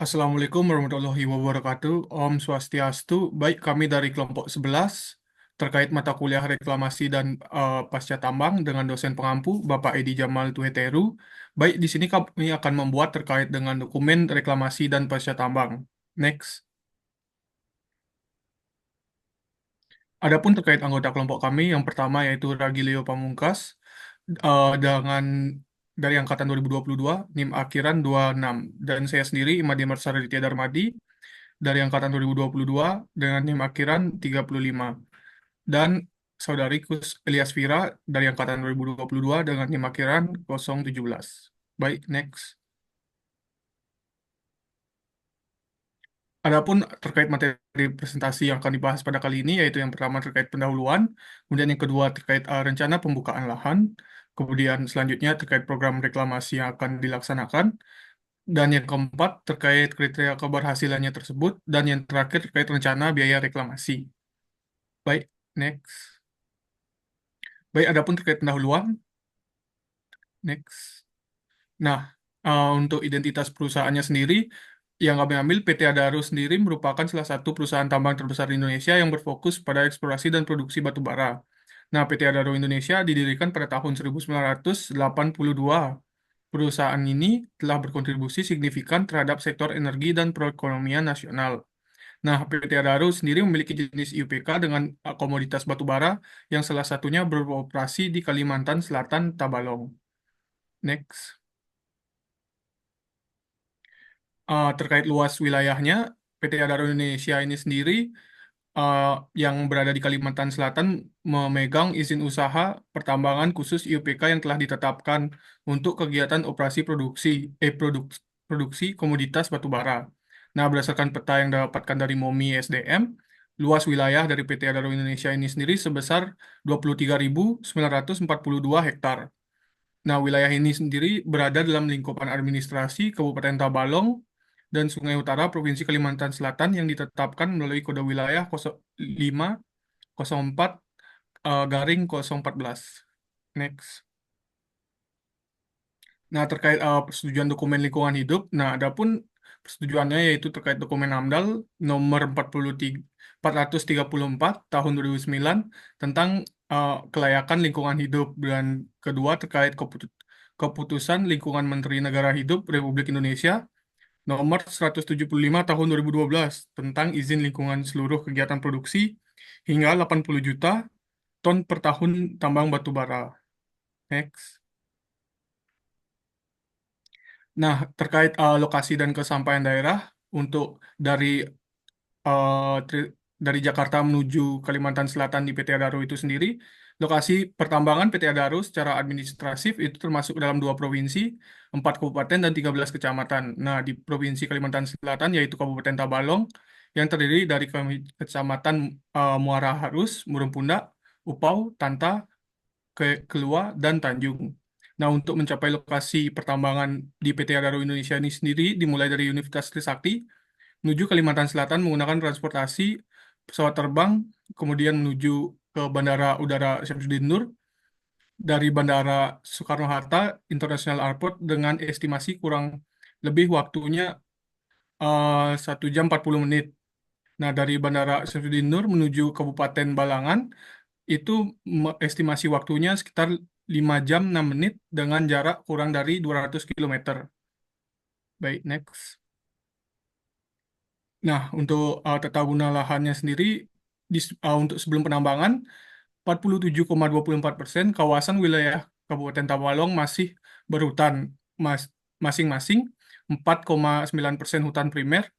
Assalamualaikum warahmatullahi wabarakatuh. Om Swastiastu. Baik, kami dari kelompok 11 terkait mata kuliah reklamasi dan pasca tambang dengan dosen pengampu Bapak Edi Jamal Tuheteru. Baik, di sini kami akan membuat terkait dengan dokumen reklamasi dan pasca tambang. Next. Adapun terkait anggota kelompok kami, yang pertama yaitu Ragilio Pamungkas dengan dari angkatan 2022, NIM akhiran 26, dan saya sendiri Imadi Marsarditya Darmadi dari angkatan 2022 dengan NIM akhiran 35, dan saudariku Elias Vira dari angkatan 2022 dengan NIM akhiran 017. Baik, next. Adapun terkait materi presentasi yang akan dibahas pada kali ini, yaitu yang pertama terkait pendahuluan, kemudian yang kedua terkait rencana pembukaan lahan, kemudian selanjutnya terkait program reklamasi yang akan dilaksanakan, dan yang keempat terkait kriteria keberhasilannya tersebut, dan yang terakhir terkait rencana biaya reklamasi. Baik, next. Baik, adapun terkait pendahuluan, next. Nah, untuk identitas perusahaannya sendiri, yang kami ambil PT Adaro sendiri merupakan salah satu perusahaan tambang terbesar di Indonesia yang berfokus pada eksplorasi dan produksi batu bara. Nah, PT Adaro Indonesia didirikan pada tahun 1982. Perusahaan ini telah berkontribusi signifikan terhadap sektor energi dan perekonomian nasional. Nah, PT Adaro sendiri memiliki jenis IUPK dengan komoditas batu bara yang salah satunya beroperasi di Kalimantan Selatan, Tabalong. Next. Terkait luas wilayahnya, PT Adaro Indonesia ini sendiri uh, yang berada di Kalimantan Selatan memegang izin usaha pertambangan khusus IUPK yang telah ditetapkan untuk kegiatan operasi produksi komoditas batu bara. Nah, berdasarkan peta yang didapatkan dari MOMI SDM, luas wilayah dari PT Adaro Indonesia ini sendiri sebesar 23.942 hektar. Nah, wilayah ini sendiri berada dalam lingkupan administrasi Kabupaten Tabalong dan Sungai Utara Provinsi Kalimantan Selatan yang ditetapkan melalui kode wilayah 0504 garing 014. Next. Nah, terkait persetujuan dokumen lingkungan hidup, nah adapun persetujuannya yaitu terkait dokumen AMDAL nomor 434 tahun 2009 tentang kelayakan lingkungan hidup, dan kedua terkait keputusan Lingkungan Menteri Negara Hidup Republik Indonesia nomor 175 tahun 2012 tentang izin lingkungan seluruh kegiatan produksi hingga 80 juta ton per tahun tambang batu bara. Next. Nah, terkait lokasi dan kesampaian daerah untuk dari eh, dari Jakarta menuju Kalimantan Selatan di PT Adaro itu sendiri, lokasi pertambangan PT Adaro secara administratif itu termasuk dalam 2 provinsi, 4 kabupaten dan 13 kecamatan. Nah, di Provinsi Kalimantan Selatan yaitu Kabupaten Tabalong yang terdiri dari kecamatan Muara Harus, Murung Upau, Tanta, Kelua, dan Tanjung. Nah, untuk mencapai lokasi pertambangan di PT Adaro Indonesia ini sendiri dimulai dari Universitas Trisakti menuju Kalimantan Selatan menggunakan transportasi pesawat terbang, kemudian menuju ke Bandara Udara Syamsuddin Nur, dari Bandara Soekarno-Hatta International Airport dengan estimasi kurang lebih waktunya 1 jam 40 menit. Nah, dari Bandara Syamsuddin Nur menuju Kabupaten Balangan itu estimasi waktunya sekitar 5 jam 6 menit dengan jarak kurang dari 200 kilometer. Baik, next. Nah, untuk tata guna lahannya sendiri, untuk sebelum penambangan, 47,24% kawasan wilayah Kabupaten Tabalong masih berhutan, masing-masing 4,9% hutan primer,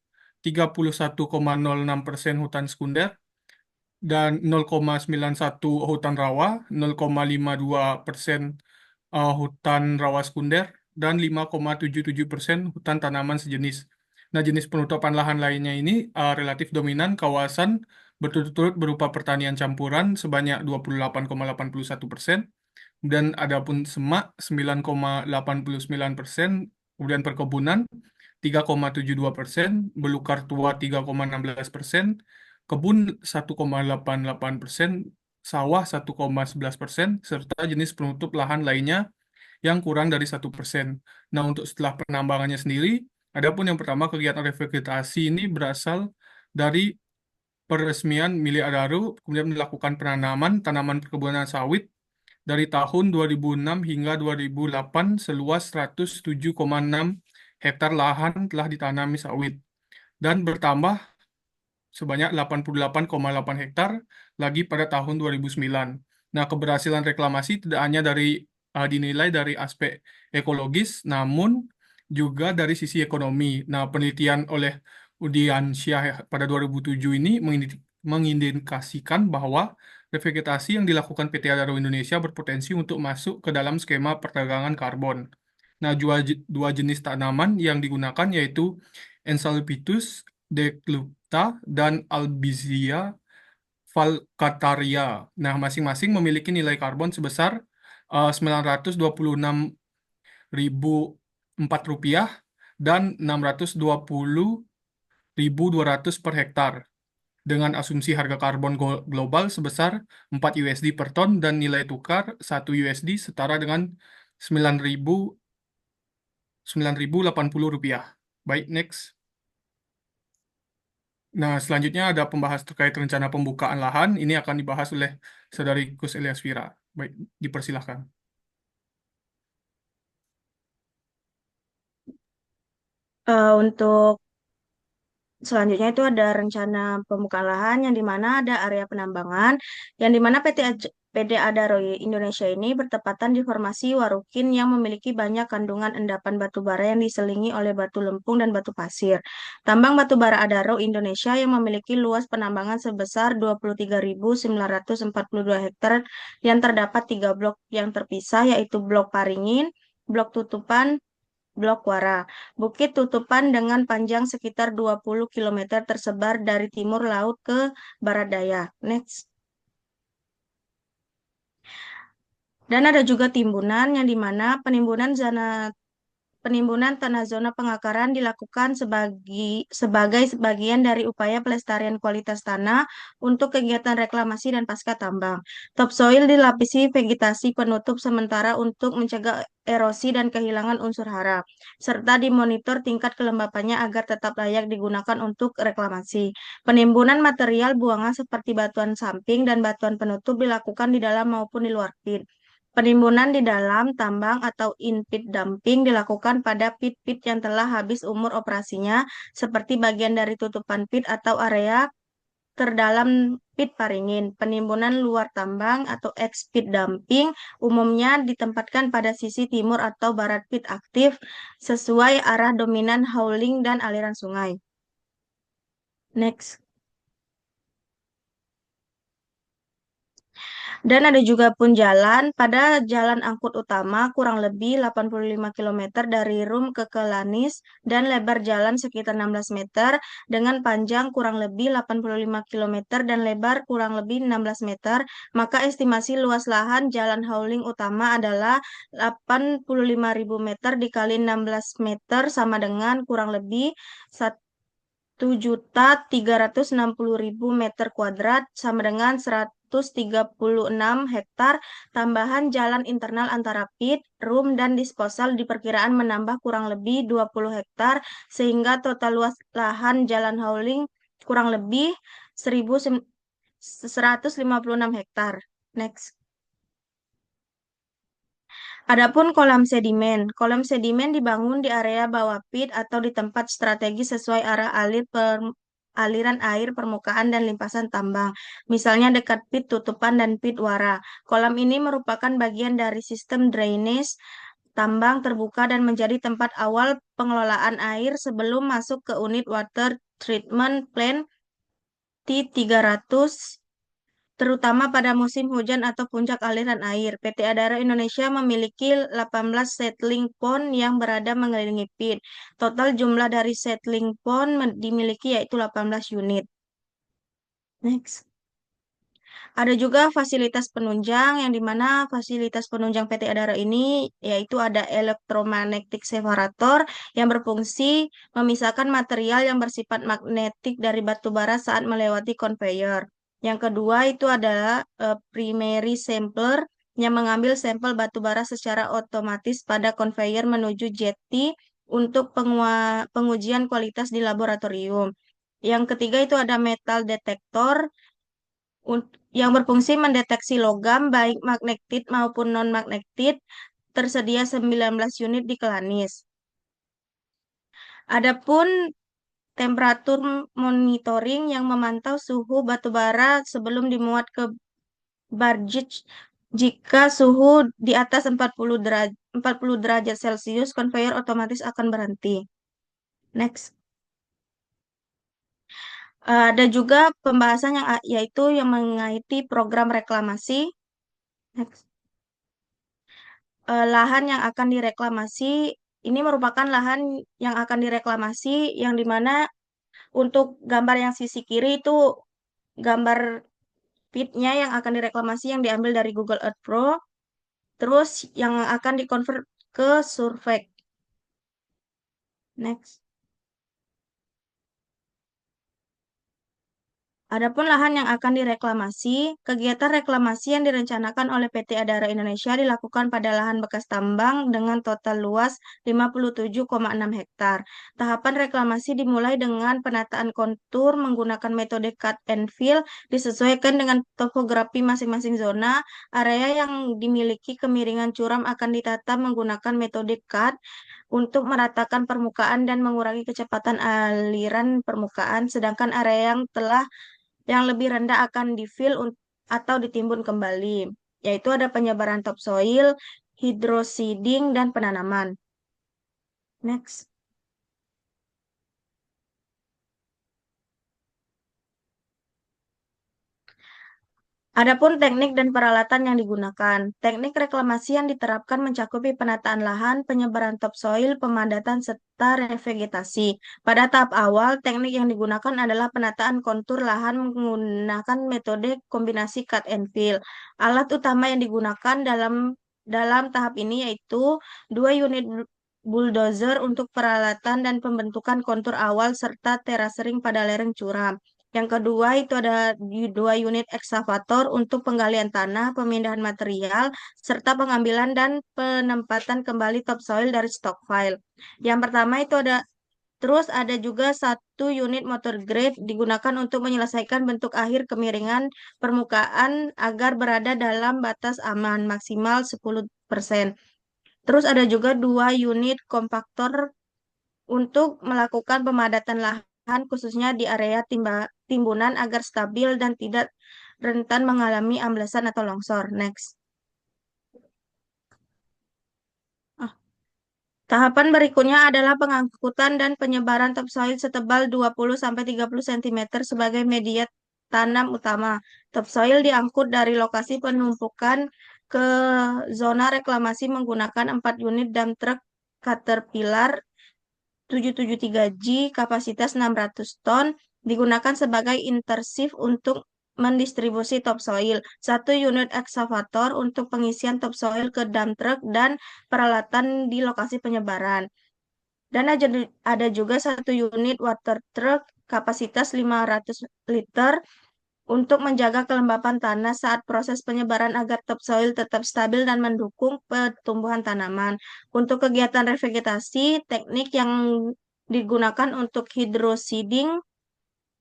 31,06% hutan sekunder, dan 0,91 hutan rawa, 0,52% hutan rawa sekunder, dan 5,77% hutan tanaman sejenis. Nah, jenis penutupan lahan lainnya ini relatif dominan kawasan berturut-turut berupa pertanian campuran sebanyak 28,81%, dan adapun semak 9,89%, kemudian perkebunan 3,72%, belukar tua 3,16%, kebun 1,88%, sawah 1,11%, serta jenis penutup lahan lainnya yang kurang dari 1%. Nah, untuk setelah penambangannya sendiri, Adapun yang pertama, kegiatan revegetasi ini berasal dari peresmian milik Adaro, kemudian melakukan penanaman tanaman perkebunan sawit dari tahun 2006 hingga 2008 seluas 107,6 hektar lahan telah ditanami sawit dan bertambah sebanyak 88,8 hektar lagi pada tahun 2009. Nah, keberhasilan reklamasi tidak hanya dinilai dari aspek ekologis, namun juga dari sisi ekonomi. Nah, penelitian oleh Udiansyah pada 2007 ini mengindikasikan bahwa revegetasi yang dilakukan PT Adaro Indonesia berpotensi untuk masuk ke dalam skema perdagangan karbon. Nah, dua jenis tanaman yang digunakan yaitu Ensalpitus decluta dan Albizia falcataria. Nah, masing-masing memiliki nilai karbon sebesar 926.004 rupiah dan 620.200 per hektar dengan asumsi harga karbon global sebesar 4 USD per ton dan nilai tukar 1 USD setara dengan 9.080 rupiah. Baik, next. Nah, selanjutnya ada pembahas terkait rencana pembukaan lahan. Ini akan dibahas oleh Saudari Kus Elias Fira. Baik, dipersilahkan. Untuk selanjutnya itu ada rencana pembukaan lahan yang di mana ada area penambangan yang di mana PT Adaro Indonesia ini bertepatan di formasi Warukin yang memiliki banyak kandungan endapan batu bara yang diselingi oleh batu lempung dan batu pasir. Tambang batu bara Adaro Indonesia yang memiliki luas penambangan sebesar 23.942 hektar yang terdapat tiga blok yang terpisah yaitu Blok Paringin, Blok Tutupan, Blok Wara. Bukit Tutupan dengan panjang sekitar 20 kilometer tersebar dari timur laut ke barat daya. Next. Dan ada juga timbunan yang di mana penimbunan tanah zona pengakaran dilakukan sebagai bagian dari upaya pelestarian kualitas tanah untuk kegiatan reklamasi dan pasca tambang. Topsoil dilapisi vegetasi penutup sementara untuk mencegah erosi dan kehilangan unsur hara, serta dimonitor tingkat kelembapannya agar tetap layak digunakan untuk reklamasi. Penimbunan material buangan seperti batuan samping dan batuan penutup dilakukan di dalam maupun di luar pit. Penimbunan di dalam tambang atau in-pit dumping dilakukan pada pit-pit yang telah habis umur operasinya, seperti bagian dari tutupan pit atau area terdalam pit Paringin. Penimbunan luar tambang atau ex-pit dumping umumnya ditempatkan pada sisi timur atau barat pit aktif sesuai arah dominan hauling dan aliran sungai. Next. Dan ada juga pun jalan pada jalan angkut utama kurang lebih 85 kilometer dari Rum ke Kelanis dan lebar jalan sekitar 16 meter dengan panjang kurang lebih 85 kilometer dan lebar kurang lebih 16 meter, maka estimasi luas lahan jalan hauling utama adalah 85.000 meter dikali 16 meter sama dengan kurang lebih 1.360.000 meter kuadrat sama dengan 136 hektar. Tambahan jalan internal antara pit, room, dan disposal diperkiraan menambah kurang lebih 20 hektar sehingga total luas lahan jalan hauling kurang lebih 1.156 hektar. Next. Adapun kolam sedimen dibangun di area bawah pit atau di tempat strategis sesuai arah aliran air permukaan dan limpasan tambang. Misalnya dekat pit tutupan dan pit wara. Kolam ini merupakan bagian dari sistem drainase tambang terbuka dan menjadi tempat awal pengelolaan air sebelum masuk ke unit water treatment plant T300 terutama pada musim hujan atau puncak aliran air. PT Adara Indonesia memiliki 18 settling pond yang berada mengelilingi pit. Total jumlah dari settling pond dimiliki yaitu 18 unit. Next. Ada juga fasilitas penunjang yang dimana fasilitas penunjang PT Adara ini yaitu ada electromagnetic separator yang berfungsi memisahkan material yang bersifat magnetik dari batu bara saat melewati conveyor. Yang kedua itu adalah primary sampler yang mengambil sampel batu bara secara otomatis pada conveyor menuju jetty untuk pengujian kualitas di laboratorium. Yang ketiga itu ada metal detektor yang berfungsi mendeteksi logam baik magnetit maupun non-magnetit, tersedia 19 unit di Kelanis. Adapun temperatur monitoring yang memantau suhu batu bara sebelum dimuat ke barge. Jika suhu di atas 40 derajat Celcius, konveyor otomatis akan berhenti. Next. Ada juga pembahasan yang yaitu yang mengaiti program reklamasi. Next. Lahan yang akan direklamasi ini merupakan lahan yang akan direklamasi yang dimana untuk gambar yang sisi kiri itu gambar pitnya yang akan direklamasi yang diambil dari Google Earth Pro, terus yang akan dikonvert ke survei. Next. Adapun lahan yang akan direklamasi, kegiatan reklamasi yang direncanakan oleh PT Adara Indonesia dilakukan pada lahan bekas tambang dengan total luas 57,6 hektar. Tahapan reklamasi dimulai dengan penataan kontur menggunakan metode cut and fill disesuaikan dengan topografi masing-masing zona. Area yang dimiliki kemiringan curam akan ditata menggunakan metode cut untuk meratakan permukaan dan mengurangi kecepatan aliran permukaan, sedangkan area yang lebih rendah akan di-fill atau ditimbun kembali, yaitu ada penyebaran topsoil, hydroseeding, dan penanaman. Next. Adapun teknik dan peralatan yang digunakan. Teknik reklamasi yang diterapkan mencakupi penataan lahan, penyebaran topsoil, pemadatan, serta revegetasi. Pada tahap awal, teknik yang digunakan adalah penataan kontur lahan menggunakan metode kombinasi cut and fill. Alat utama yang digunakan dalam tahap ini yaitu 2 unit bulldozer untuk peralatan dan pembentukan kontur awal serta terasering pada lereng curam. Yang kedua itu ada 2 unit ekskavator untuk penggalian tanah, pemindahan material, serta pengambilan dan penempatan kembali topsoil dari stockpile. Yang pertama itu ada juga 1 unit motor grade digunakan untuk menyelesaikan bentuk akhir kemiringan permukaan agar berada dalam batas aman maksimal 10%. Terus ada juga 2 unit kompaktor untuk melakukan pemadatan lahan khususnya di area timbunan agar stabil dan tidak rentan mengalami amblesan atau longsor. Next. Ah, Tahapan berikutnya adalah pengangkutan dan penyebaran topsoil setebal 20-30 cm sebagai media tanam utama. Topsoil diangkut dari lokasi penumpukan ke zona reklamasi menggunakan 4 unit dump truck Caterpillar 773G kapasitas 600 ton digunakan sebagai intersif untuk mendistribusi topsoil, 1 unit ekskavator untuk pengisian topsoil ke dump truck dan peralatan di lokasi penyebaran. Dan ada juga 1 unit water truck kapasitas 500 liter untuk menjaga kelembapan tanah saat proses penyebaran agar topsoil tetap stabil dan mendukung pertumbuhan tanaman. Untuk kegiatan revegetasi, teknik yang digunakan untuk hydroseeding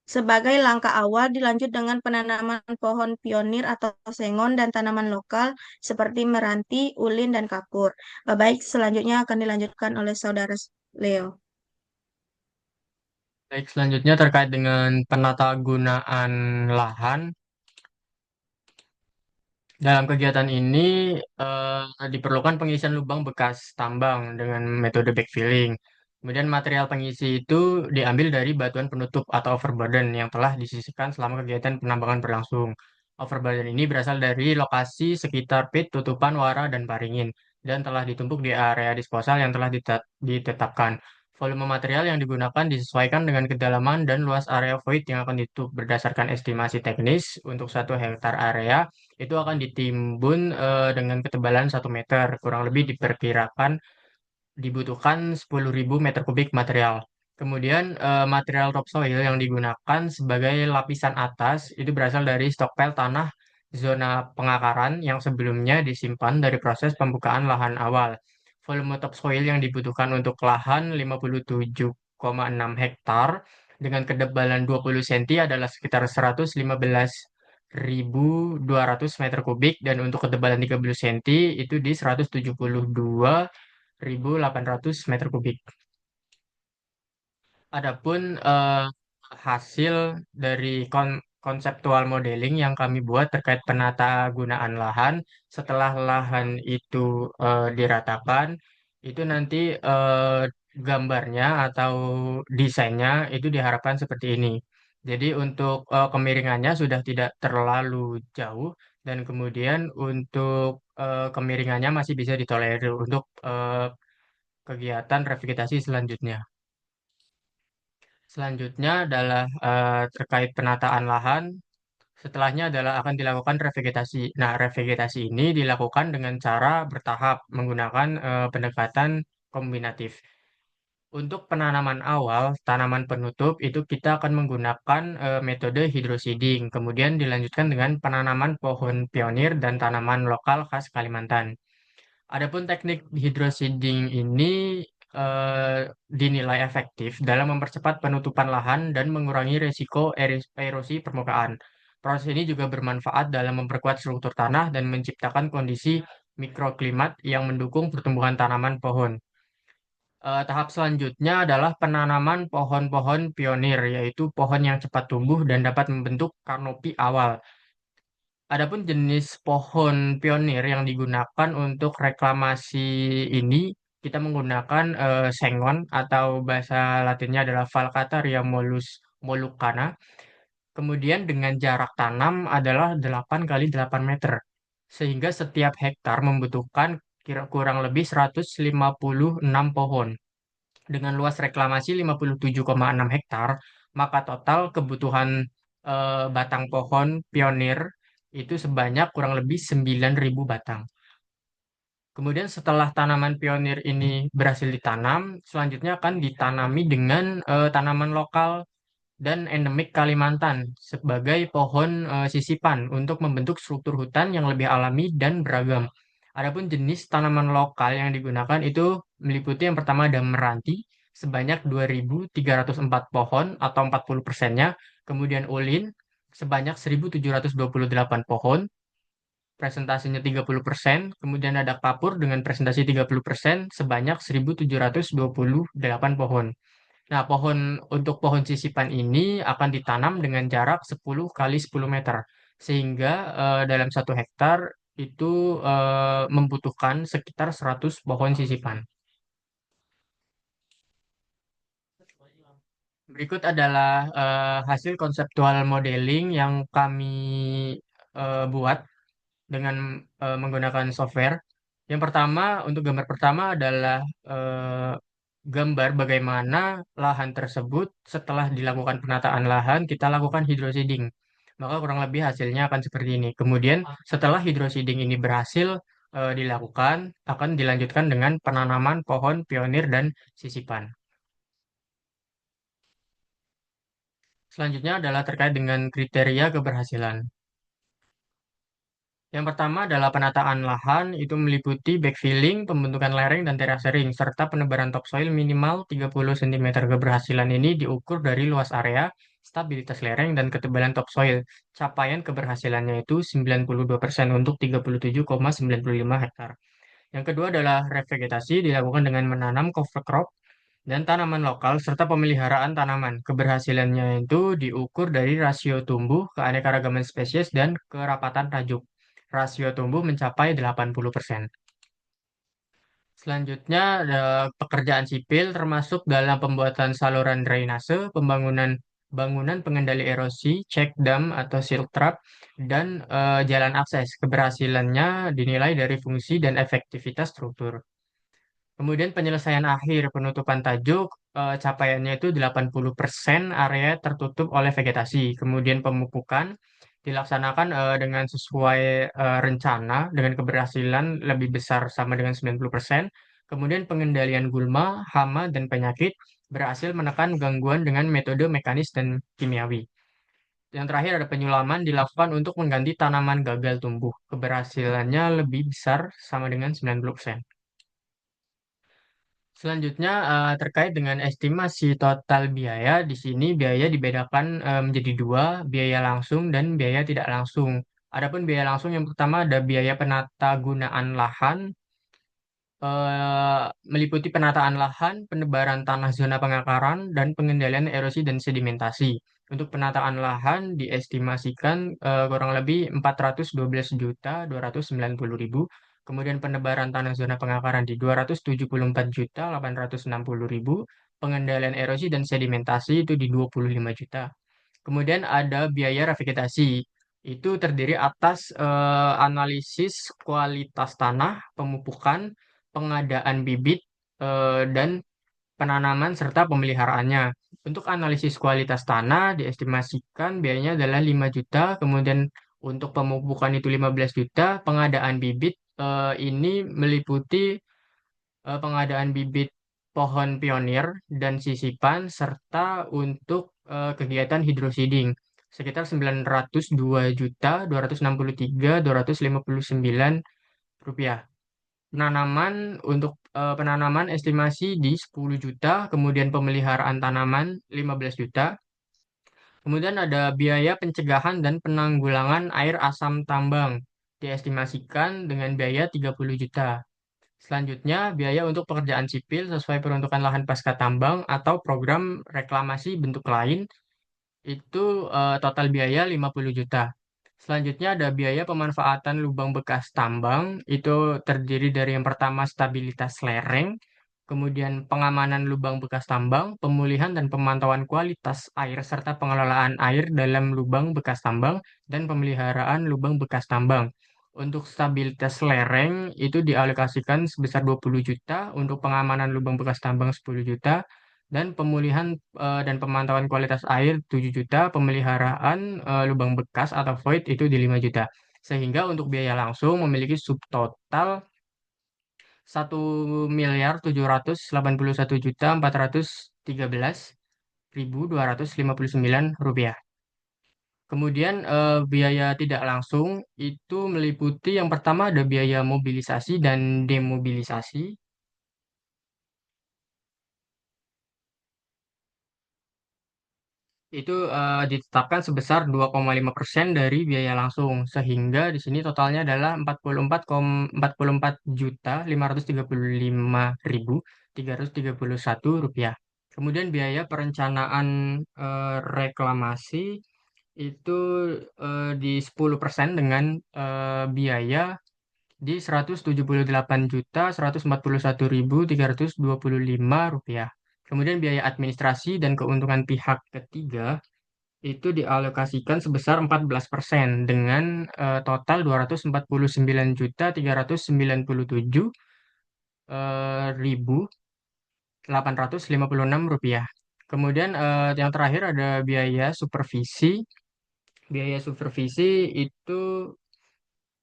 sebagai langkah awal dilanjut dengan penanaman pohon pionir atau sengon dan tanaman lokal seperti meranti, ulin, dan kapur. Baik, selanjutnya akan dilanjutkan oleh Saudara Leo. Baik, selanjutnya terkait dengan penata gunaan lahan. Dalam kegiatan ini diperlukan pengisian lubang bekas tambang dengan metode backfilling. Kemudian material pengisi itu diambil dari batuan penutup atau overburden yang telah disisihkan selama kegiatan penambangan berlangsung. Overburden ini berasal dari lokasi sekitar pit, tutupan, wara, dan paringin, dan telah ditumpuk di area disposal yang telah ditetapkan. Volume material yang digunakan disesuaikan dengan kedalaman dan luas area void yang akan ditutup berdasarkan estimasi teknis untuk 1 hektar area itu akan ditimbun dengan ketebalan 1 meter. Kurang lebih diperkirakan dibutuhkan 10.000 meter kubik material. Kemudian material topsoil yang digunakan sebagai lapisan atas itu berasal dari stockpile tanah zona pengakaran yang sebelumnya disimpan dari proses pembukaan lahan awal. volume topsoil yang dibutuhkan untuk lahan 57,6 hektar dengan ketebalan 20 cm adalah sekitar 115.200 meter kubik dan untuk ketebalan 30 cm itu di 172.800 meter kubik. Adapun hasil dari konseptual modeling yang kami buat terkait penata gunaan lahan setelah lahan itu diratakan, itu nanti gambarnya atau desainnya itu diharapkan seperti ini. Jadi untuk kemiringannya sudah tidak terlalu jauh dan kemudian untuk kemiringannya masih bisa ditolerir untuk kegiatan revegetasi selanjutnya. Selanjutnya adalah terkait penataan lahan. Setelahnya adalah akan dilakukan revegetasi. Nah, revegetasi ini dilakukan dengan cara bertahap menggunakan pendekatan kombinatif. Untuk penanaman awal, tanaman penutup itu kita akan menggunakan metode hydroseeding. Kemudian dilanjutkan dengan penanaman pohon pionir dan tanaman lokal khas Kalimantan. Adapun teknik hydroseeding ini dinilai efektif dalam mempercepat penutupan lahan dan mengurangi risiko erosi permukaan. Proses ini juga bermanfaat dalam memperkuat struktur tanah dan menciptakan kondisi mikroklimat yang mendukung pertumbuhan tanaman pohon. Tahap selanjutnya adalah penanaman pohon-pohon pionir, yaitu pohon yang cepat tumbuh dan dapat membentuk kanopi awal. Adapun jenis pohon pionir yang digunakan untuk reklamasi ini, kita menggunakan sengon atau bahasa latinnya adalah Valcataria moluccana. Kemudian dengan jarak tanam adalah 8 kali 8 meter. Sehingga setiap hektar membutuhkan kurang lebih 156 pohon. Dengan luas reklamasi 57,6 hektar, maka total kebutuhan batang pohon pionir itu sebanyak kurang lebih 9.000 batang. Kemudian setelah tanaman pionir ini berhasil ditanam, selanjutnya akan ditanami dengan tanaman lokal dan endemik Kalimantan sebagai pohon sisipan untuk membentuk struktur hutan yang lebih alami dan beragam. Adapun jenis tanaman lokal yang digunakan itu meliputi yang pertama ada meranti sebanyak 2.304 pohon atau 40%-nya, kemudian ulin sebanyak 1.728 pohon, presentasinya 30%, kemudian ada kapur dengan presentasi 30% sebanyak 1.728 pohon. Nah, untuk pohon sisipan ini akan ditanam dengan jarak 10 kali 10 meter. Sehingga dalam 1 hektar itu membutuhkan sekitar 100 pohon sisipan. Berikut adalah hasil konseptual modeling yang kami buat dengan menggunakan software. Yang pertama, untuk gambar pertama adalah eh, gambar bagaimana lahan tersebut setelah dilakukan penataan lahan, kita lakukan hydroseeding. Maka kurang lebih hasilnya akan seperti ini. Kemudian setelah hydroseeding ini berhasil dilakukan, akan dilanjutkan dengan penanaman pohon pionir dan sisipan. Selanjutnya adalah terkait dengan kriteria keberhasilan. Yang pertama adalah penataan lahan, itu meliputi backfilling, pembentukan lereng, dan terasering, serta penebaran topsoil minimal 30 cm. Keberhasilan ini diukur dari luas area, stabilitas lereng, dan ketebalan topsoil. Capaian keberhasilannya itu 92% untuk 37,95 hektar. Yang kedua adalah revegetasi, dilakukan dengan menanam cover crop dan tanaman lokal, serta pemeliharaan tanaman. Keberhasilannya itu diukur dari rasio tumbuh, keanekaragaman spesies, dan kerapatan tajuk. Rasio tumbuh mencapai 80%. Selanjutnya ada pekerjaan sipil termasuk dalam pembuatan saluran drainase, pembangunan bangunan pengendali erosi, check dam atau silt trap, dan jalan akses. Keberhasilannya dinilai dari fungsi dan efektivitas struktur. Kemudian penyelesaian akhir penutupan tajuk, capaiannya itu 80% area tertutup oleh vegetasi. Kemudian pemupukan dilaksanakan dengan sesuai rencana dengan keberhasilan lebih besar sama dengan 90%. Kemudian pengendalian gulma, hama, dan penyakit berhasil menekan gangguan dengan metode mekanis dan kimiawi. Yang terakhir ada penyulaman dilakukan untuk mengganti tanaman gagal tumbuh. Keberhasilannya lebih besar sama dengan 90%. Selanjutnya terkait dengan estimasi total biaya, di sini biaya dibedakan menjadi dua, biaya langsung dan biaya tidak langsung. Adapun biaya langsung yang pertama ada biaya penata gunaan lahan, meliputi penataan lahan, penebaran tanah zona pengakaran, dan pengendalian erosi dan sedimentasi. Untuk penataan lahan diestimasikan kurang lebih 412.290.000. Kemudian penebaran tanah zona pengakaran di 274.860.000. Pengendalian erosi dan sedimentasi itu di 25 juta. Kemudian ada biaya revegetasi. Itu terdiri atas analisis kualitas tanah, pemupukan, pengadaan bibit, dan penanaman serta pemeliharaannya. Untuk analisis kualitas tanah diestimasikan biayanya adalah 5 juta, kemudian untuk pemupukan itu 15 juta, pengadaan bibit ini meliputi pengadaan bibit pohon pionir dan sisipan serta untuk kegiatan hydroseeding sekitar 902.263.259 rupiah. Penanaman untuk penanaman estimasi di 10 juta, kemudian pemeliharaan tanaman 15 juta. Kemudian ada biaya pencegahan dan penanggulangan air asam tambang diestimasikan dengan biaya 30 juta. Selanjutnya, biaya untuk pekerjaan sipil sesuai peruntukan lahan pasca tambang atau program reklamasi bentuk lain itu total biaya 50 juta. Selanjutnya ada biaya pemanfaatan lubang bekas tambang, itu terdiri dari yang pertama stabilitas lereng, kemudian pengamanan lubang bekas tambang, pemulihan dan pemantauan kualitas air serta pengelolaan air dalam lubang bekas tambang, dan pemeliharaan lubang bekas tambang. Untuk stabilitas lereng itu dialokasikan sebesar 20 juta, untuk pengamanan lubang bekas tambang 10 juta, dan pemulihan dan pemantauan kualitas air 7 juta, pemeliharaan lubang bekas atau void itu di 5 juta. Sehingga untuk biaya langsung memiliki subtotal 1.081.413.259 rupiah. Kemudian biaya tidak langsung itu meliputi yang pertama ada biaya mobilisasi dan demobilisasi. Itu ditetapkan sebesar 2,5% dari biaya langsung, sehingga di sini totalnya adalah 44,535.331 rupiah. Kemudian biaya perencanaan reklamasi itu di 10% dengan biaya di 178.141.325 rupiah. Kemudian biaya administrasi dan keuntungan pihak ketiga itu dialokasikan sebesar 14% dengan total 249.397.856 rupiah. Kemudian yang terakhir ada biaya supervisi. Biaya supervisi itu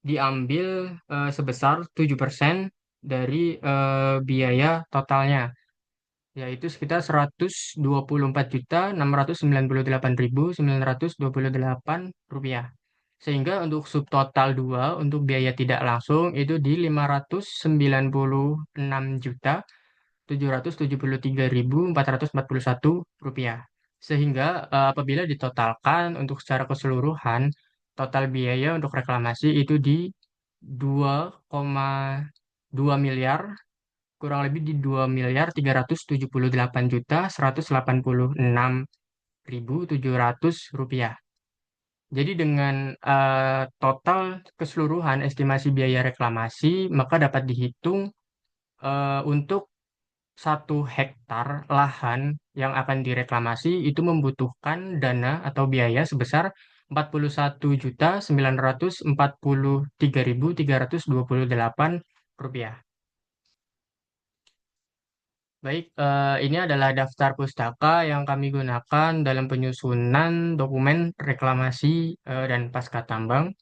diambil sebesar 7% dari biaya totalnya, yaitu sekitar 124.698.928 rupiah. Sehingga untuk subtotal 2 untuk biaya tidak langsung itu di 596.773.441 rupiah. Sehingga apabila ditotalkan untuk secara keseluruhan, total biaya untuk reklamasi itu di 2,2 miliar, kurang lebih di 2.378.186.700 rupiah. Jadi dengan total keseluruhan estimasi biaya reklamasi, maka dapat dihitung untuk 1 hektar lahan yang akan direklamasi itu membutuhkan dana atau biaya sebesar 41.943.328 rupiah. Baik, ini adalah daftar pustaka yang kami gunakan dalam penyusunan dokumen reklamasi dan pasca tambang.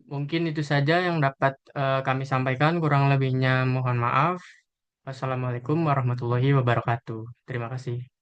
Mungkin itu saja yang dapat kami sampaikan, kurang lebihnya mohon maaf. Wassalamualaikum warahmatullahi wabarakatuh. Terima kasih.